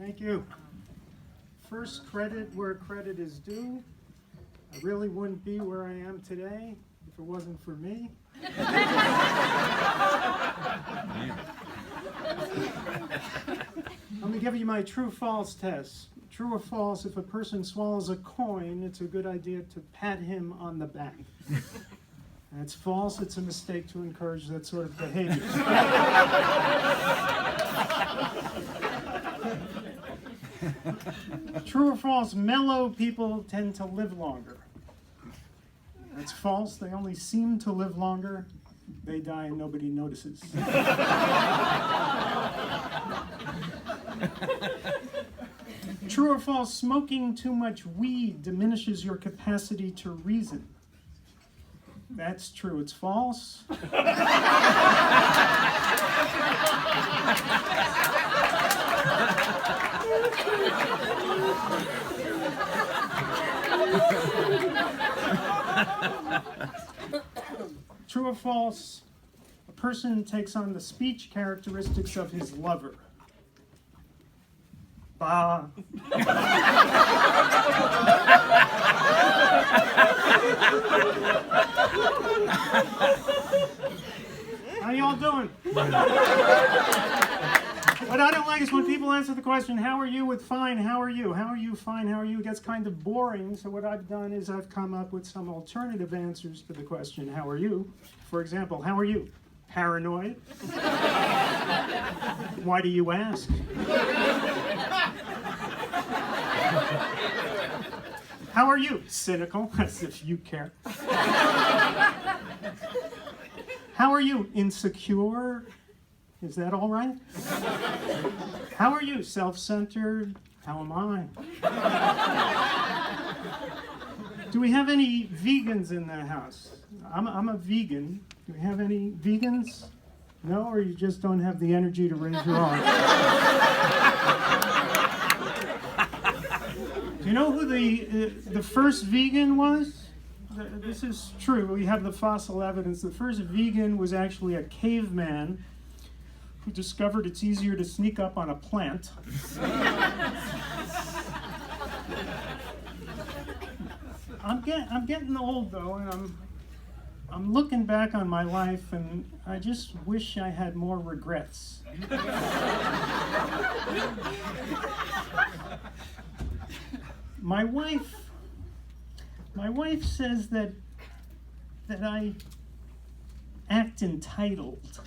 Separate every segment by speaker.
Speaker 1: Thank you. First, credit where credit is due. I really wouldn't be where I am today if it wasn't for me. Let me give you my true-false test. True or false, if a person swallows a coin, it's a good idea to pat him on the back. That's false. It's a mistake to encourage that sort of behavior. True or false, mellow people tend to live longer. That's false. They only seem to live longer. They die and nobody notices. True or false, smoking too much weed diminishes your capacity to reason. That's true. It's false. True or false, a person takes on the speech characteristics of his lover. Bah. How y'all doing? What I don't like is when people answer the question, how are you, with fine, how are you? How are you, fine, how are you? It gets kind of boring, so what I've done is I've come up with some alternative answers to the question, how are you? For example, how are you? Paranoid? Why do you ask? How are you? Cynical, as if you care. How are you? Insecure? Is that all right? How are you? Self-centered? How am I? Do we have any vegans in the house? I'm a vegan. Do we have any vegans? No, or you just don't have the energy to raise your arm? Do you know who the first vegan was? This is true. We have the fossil evidence. The first vegan was actually a caveman who discovered it's easier to sneak up on a plant. I'm getting old though, and I'm looking back on my life, and I just wish I had more regrets. My wife says that I act entitled.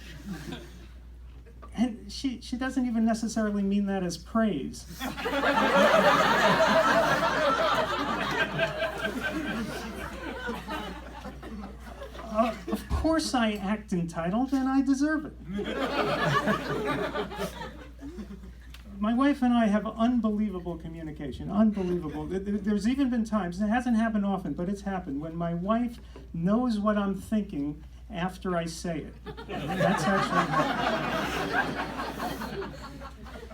Speaker 1: And she doesn't even necessarily mean that as praise. Of course I act entitled, and I deserve it. My wife and I have unbelievable communication, unbelievable. There's even been times, it hasn't happened often, but it's happened, when my wife knows what I'm thinking after I say it. That's actually happened.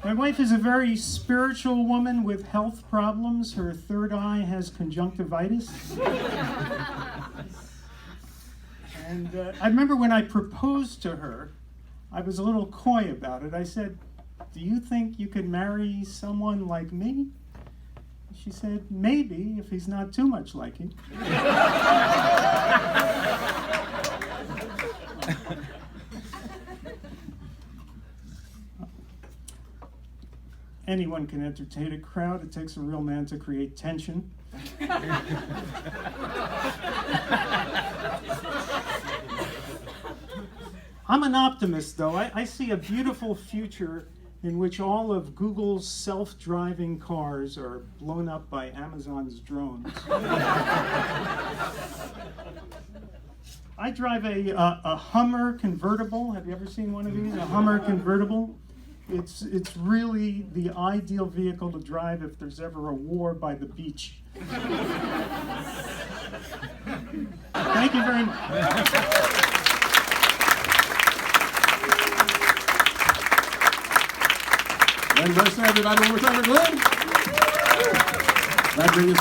Speaker 1: My wife is a very spiritual woman with health problems. Her third eye has conjunctivitis. And I remember when I proposed to her, I was a little coy about it. I said, "Do you think you could marry someone like me?" She said, "Maybe, if he's not too much like you." Anyone can entertain a crowd. It takes a real man to create tension. I'm an optimist, though. I see a beautiful future in which all of Google's self-driving cars are blown up by Amazon's drones. I drive a Hummer convertible. Have you ever seen one of these? A Hummer convertible? It's really the ideal vehicle to drive if there's ever a war by the beach. Thank you very much.
Speaker 2: Glen, everybody, one more time for Glen. That brings us